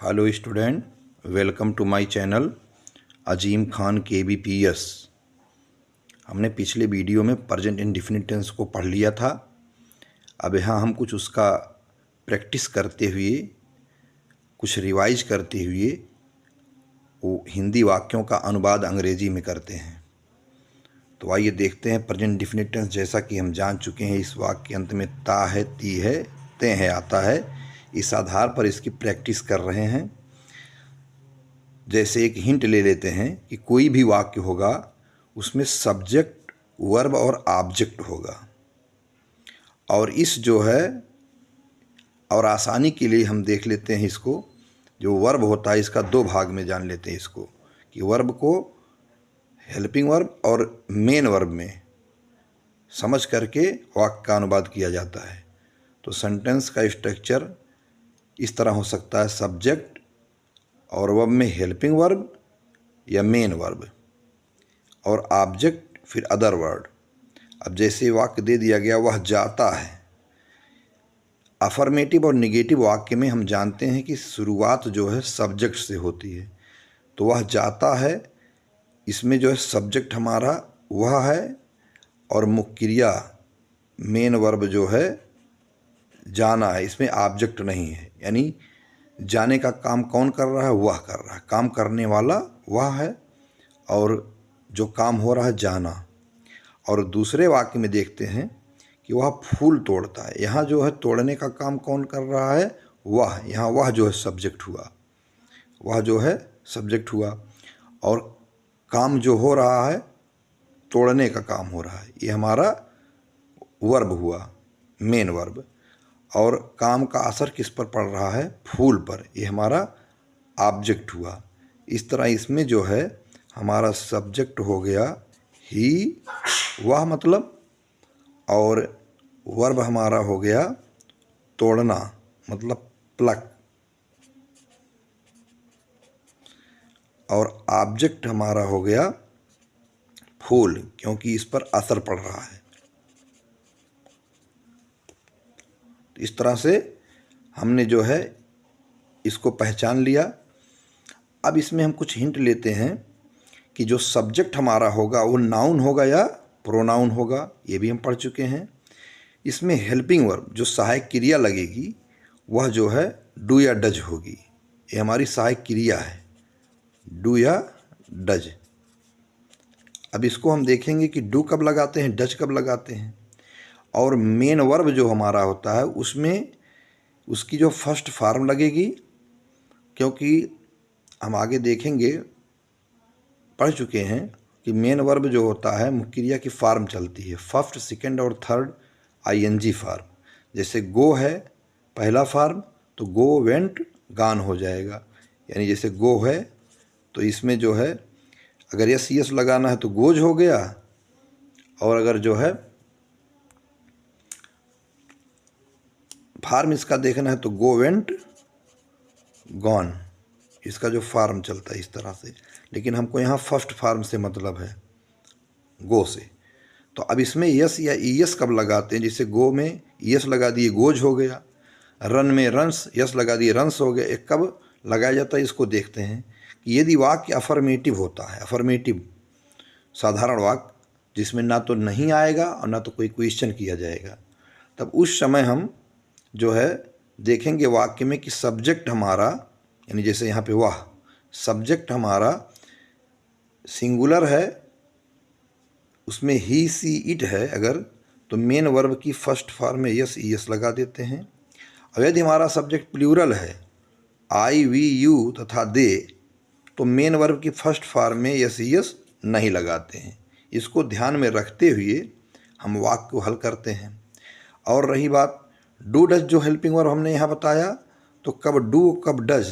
Hello student, welcome to my channel Azeem Khan KBPS। हमने पिछले video में प्रेजेंट इंडेफिनिट टेंस को पढ़ लिया था। अब यहाँ हम कुछ उसका प्रैक्टिस करते हुए, कुछ रिवाइज करते हुए वो हिंदी वाक्यों का अनुवाद अंग्रेजी में करते हैं। तो आइए देखते हैं प्रेजेंट इंडेफिनिट टेंस। जैसा कि हम जान चुके हैं, इस वाक्य के अंत में ता है, ती है, ते हैं आता है। इस आधार पर इसकी प्रैक्टिस कर रहे हैं। जैसे एक हिंट ले लेते हैं कि कोई भी वाक्य होगा उसमें सब्जेक्ट, वर्ब और ऑब्जेक्ट होगा। और इस जो है, और आसानी के लिए हम देख लेते हैं इसको, जो वर्ब होता है इसका दो भाग में जान लेते हैं इसको, कि वर्ब को हेल्पिंग वर्ब और मेन वर्ब में समझ करके वाक्य का अनुवाद किया जाता है। तो सेंटेंस का स्ट्रक्चर इस तरह हो सकता है: सब्जेक्ट और वर्ब में हेल्पिंग वर्ब या मेन वर्ब, और ऑब्जेक्ट फिर अदर वर्ड। अब जैसे वाक्य दे दिया गया, वह जाता है। अफर्मेटिव और निगेटिव वाक्य में हम जानते हैं कि शुरुआत जो है सब्जेक्ट से होती है। तो वह जाता है, इसमें जो है सब्जेक्ट हमारा वह है, और मुख्य क्रिया मेन वर्ब जो है जाना है, इसमें ऑब्जेक्ट नहीं है। यानी जाने का काम कौन कर रहा है? वह कर रहा है, काम करने वाला वह है, और जो काम हो रहा है जाना। और दूसरे वाक्य में देखते हैं कि वह फूल तोड़ता है। यहाँ जो है तोड़ने का काम कौन कर रहा है? वह। यहाँ वह जो है सब्जेक्ट हुआ, वह जो है सब्जेक्ट हुआ, और काम जो हो रहा है तोड़ने का काम हो रहा है, ये हमारा वर्ब हुआ, मेन वर्ब। और काम का असर किस पर पड़ रहा है? फूल पर, ये हमारा ऑब्जेक्ट हुआ। इस तरह इसमें जो है हमारा सब्जेक्ट हो गया ही, वह मतलब, और वर्ब हमारा हो गया तोड़ना मतलब प्लक, और ऑब्जेक्ट हमारा हो गया फूल, क्योंकि इस पर असर पड़ रहा है। इस तरह से हमने जो है इसको पहचान लिया। अब इसमें हम कुछ हिंट लेते हैं कि जो सब्जेक्ट हमारा होगा वो नाउन होगा या प्रोनाउन होगा, ये भी हम पढ़ चुके हैं। इसमें हेल्पिंग वर्ब जो सहायक क्रिया लगेगी वह जो है डू या डज होगी। ये हमारी सहायक क्रिया है, डू या डज। अब इसको हम देखेंगे कि डू कब लगाते हैं, डज कब लगाते हैं। और मेन वर्ब जो हमारा होता है उसमें उसकी जो फर्स्ट फॉर्म लगेगी, क्योंकि हम आगे देखेंगे, पढ़ चुके हैं कि मेन वर्ब जो होता है मुख्य क्रिया की फॉर्म चलती है, फर्स्ट, सेकंड और थर्ड ING फॉर्म। जैसे गो है पहला फॉर्म, तो गो, वेंट, गान हो जाएगा। यानी जैसे गो है तो इसमें जो है अगर यस लगाना है तो गोज हो गया, और अगर जो है फार्म इसका देखना है तो गो, वेंट, गॉन, इसका जो फार्म चलता है इस तरह से। लेकिन हमको यहाँ फर्स्ट फार्म से मतलब है, गो से। तो अब इसमें यस या ES कब लगाते हैं? जैसे गो में ES लगा दिए, गोज हो गया। रन में रंस, यस लगा दिए, रंस हो गया। एक कब लगाया जाता है इसको देखते हैं कि यदि वाक्य अफर्मेटिव होता है, अफर्मेटिव साधारण वाक्य जिसमें ना तो नहीं आएगा और ना तो कोई क्वेश्चन किया जाएगा, तब उस समय हम जो है देखेंगे वाक्य में कि सब्जेक्ट हमारा, यानी जैसे यहाँ पे वह, सब्जेक्ट हमारा सिंगुलर है, उसमें ही, सी, इट है अगर, तो मेन वर्ब की फर्स्ट फॉर्म में यस ES लगा देते हैं। और यदि हमारा सब्जेक्ट प्लूरल है, I, we, you तथा दे, तो मेन वर्ब की फर्स्ट फॉर्म में यस ES नहीं लगाते हैं। इसको ध्यान में रखते हुए हम वाक्य को हल करते हैं। और रही बात डू डज, जो हेल्पिंग वर्ब हमने यहाँ बताया, तो कब डू कब डज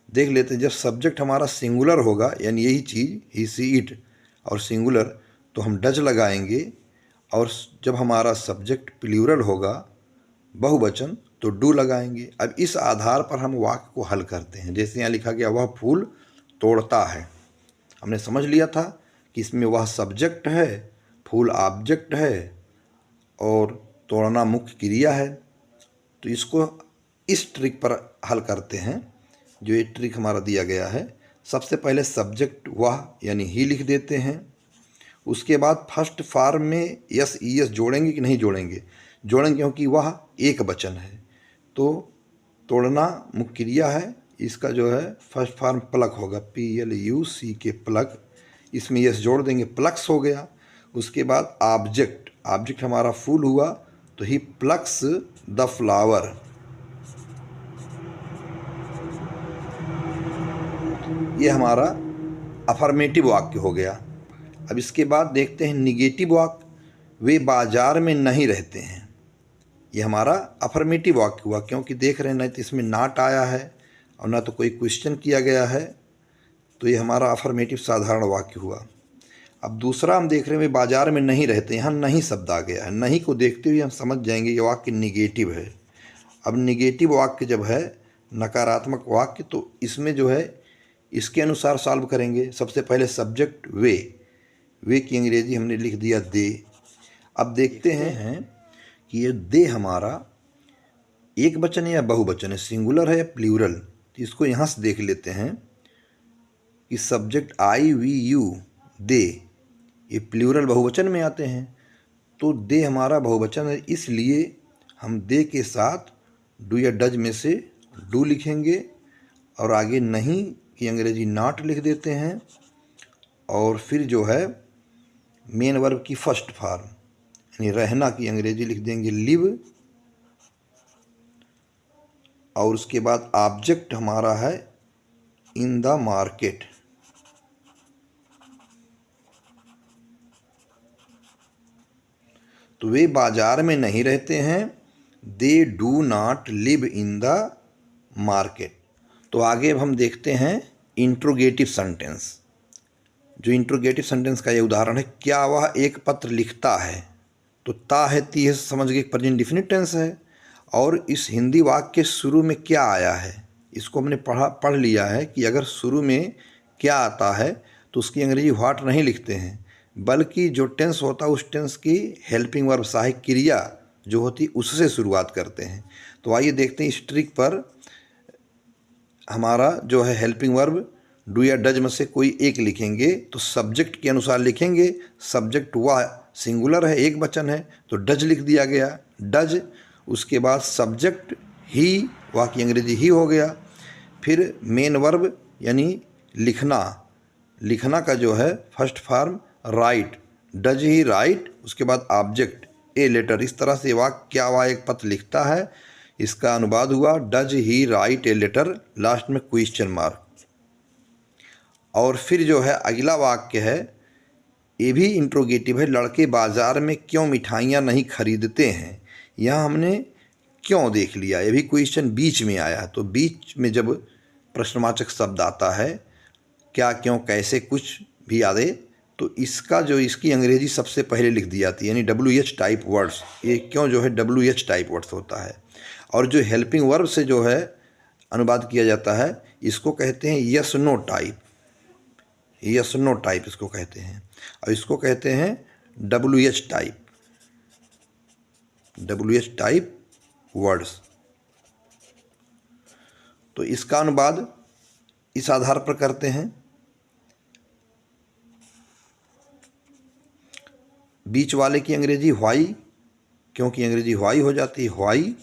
देख लेते हैं। जब सब्जेक्ट हमारा सिंगुलर होगा, यानी यही चीज़ ही, सी, इट, और सिंगुलर, तो हम डज लगाएंगे। और जब हमारा सब्जेक्ट प्लूरल होगा, बहुवचन, तो डू लगाएंगे। अब इस आधार पर हम वाक्य को हल करते हैं। जैसे यहाँ लिखा गया, वह फूल तोड़ता है। हमने समझ लिया था कि इसमें वह सब्जेक्ट है, फूल ऑब्जेक्ट है, और तोड़ना मुख्य क्रिया है। तो इसको इस ट्रिक पर हल करते हैं जो ये ट्रिक हमारा दिया गया है, सबसे पहले सब्जेक्ट वह यानी ही लिख देते हैं। उसके बाद फर्स्ट फॉर्म में यस ई एस जोड़ेंगे कि नहीं जोड़ेंगे? जोड़ेंगे, क्योंकि वह एक वचन है। तो तोड़ना मुख्य क्रिया है। इसका जो है फर्स्ट फॉर्म प्लग होगा, PLUCK प्लग। इसमें यस जोड़ देंगे, प्लक्स हो गया। उसके बाद ऑब्जेक्ट, ऑब्जेक्ट हमारा फूल हुआ, तो ही प्लक्स द फ्लावर। ये हमारा अफर्मेटिव वाक्य हो गया। अब इसके बाद देखते हैं निगेटिव वाक्य। वे बाजार में नहीं रहते हैं। ये हमारा अफर्मेटिव वाक्य हुआ, क्योंकि देख रहे हैं ना तो इसमें नॉट आया है और ना तो कोई क्वेश्चन किया गया है, तो ये हमारा अफर्मेटिव साधारण वाक्य हुआ। अब दूसरा हम देख रहे हैं वे बाजार में नहीं रहते, यहाँ नहीं शब्द आ गया है। नहीं को देखते हुए हम समझ जाएंगे ये वाक्य निगेटिव है। अब निगेटिव वाक्य जब है, नकारात्मक वाक्य, तो इसमें जो है इसके अनुसार सॉल्व करेंगे। सबसे पहले सब्जेक्ट वे की अंग्रेजी हमने लिख दिया दे। अब देखते हैं कि ये दे हमारा एक वचन है या बहुवचन है, सिंगुलर है या प्लूरल। तो इसको यहाँ से देख लेते हैं कि सब्जेक्ट IVU दे, ये प्लूरल बहुवचन में आते हैं। तो दे हमारा बहुवचन है, इसलिए हम दे के साथ डू या डज में से डू लिखेंगे और आगे नहीं की अंग्रेजी नॉट लिख देते हैं। और फिर जो है मेन वर्ब की फर्स्ट फॉर्म यानी रहना की अंग्रेजी लिख देंगे लिव। और उसके बाद ऑब्जेक्ट हमारा है इन द मार्केट। तो वे बाजार में नहीं रहते हैं, they do not live in the market. तो आगे अब हम देखते हैं इंट्रोगेटिव सेंटेंस। जो इंट्रोगेटिव सेंटेंस का ये उदाहरण है, क्या वह एक पत्र लिखता है? तो ता है ती है समझ गए, प्रेजेंट डिफिनिट टेंस है। और इस हिंदी वाक्य के शुरू में क्या आया है, इसको हमने पढ़ लिया है कि अगर शुरू में क्या आता है तो उसकी अंग्रेजी व्हाट नहीं लिखते हैं, बल्कि जो टेंस होता है उस टेंस की हेल्पिंग वर्ब सहायक क्रिया जो होती उससे शुरुआत करते हैं। तो आइए देखते हैं इस ट्रिक पर। हमारा जो है हेल्पिंग वर्ब डू या डज में से कोई एक लिखेंगे, तो सब्जेक्ट के अनुसार लिखेंगे। सब्जेक्ट वह सिंगुलर है, एक वचन है, तो डज लिख दिया गया, डज। उसके बाद सब्जेक्ट ही, वह की अंग्रेजी ही हो गया। फिर मेन वर्ब यानी लिखना, लिखना का जो है first form right, does he right. उसके बाद ऑब्जेक्ट ए लेटर। इस तरह से वाक्य क्या वह एक पत्र लिखता है, इसका अनुवाद हुआ does he write a letter, last में क्वेश्चन मार्क। और फिर जो है अगला वाक्य है, ये भी इंट्रोगेटिव है, लड़के बाजार में क्यों मिठाइयाँ नहीं खरीदते हैं। यहाँ हमने क्यों देख लिया, ये भी क्वेश्चन बीच में आया है। तो बीच में जब प्रश्नवाचक शब्द आता है, क्या क्यों कैसे कुछ भी आ दे, तो इसका जो इसकी अंग्रेजी सबसे पहले लिख दी जाती है, यानी WH टाइप वर्ड्स। ये क्यों जो है WH टाइप वर्ड्स होता है। और जो हेल्पिंग वर्ब से जो है अनुवाद किया जाता है, इसको कहते हैं yes no type, yes no type इसको कहते हैं। और इसको कहते हैं WH type, WH type words. तो इसका अनुवाद इस आधार पर करते हैं। बीच वाले की अंग्रेजी व्हाई, क्योंकि अंग्रेजी व्हाई हो जाती है, व्हाई।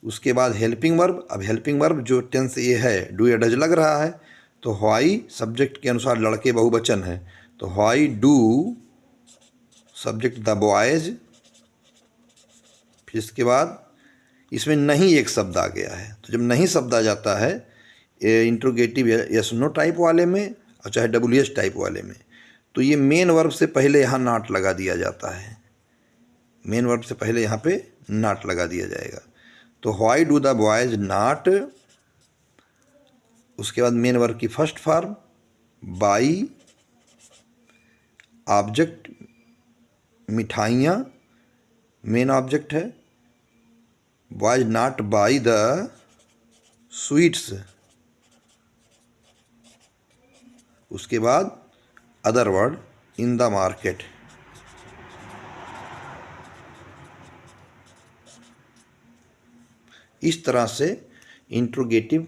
उसके बाद हेल्पिंग वर्ब। अब हेल्पिंग वर्ब जो टेंस ये है डू या डज लग रहा है, तो व्हाई सब्जेक्ट के अनुसार लड़के बहुवचन है, तो why do subject the boys. फिर इसके बाद इसमें नहीं एक शब्द आ गया है, तो जब नहीं शब्द आ जाता है इंट्रोगेटिव यस नो टाइप वाले में और चाहे WH टाइप वाले में, तो ये मेन वर्ब से पहले यहाँ नॉट लगा दिया जाता है, मेन वर्ब से पहले यहाँ पे नॉट लगा दिया जाएगा। तो why do the boys not, उसके बाद मेन वर्ब की फर्स्ट फॉर्म बाई, ऑब्जेक्ट मिठाइयाँ मेन ऑब्जेक्ट है, boys not by the sweets. उसके बाद other word in the market. इस तरह से इंट्रोगेटिव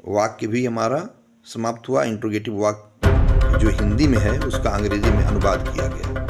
वाक्य भी हमारा समाप्त हुआ। इंट्रोगेटिव वाक्य जो हिंदी में है उसका अंग्रेजी में अनुवाद किया गया।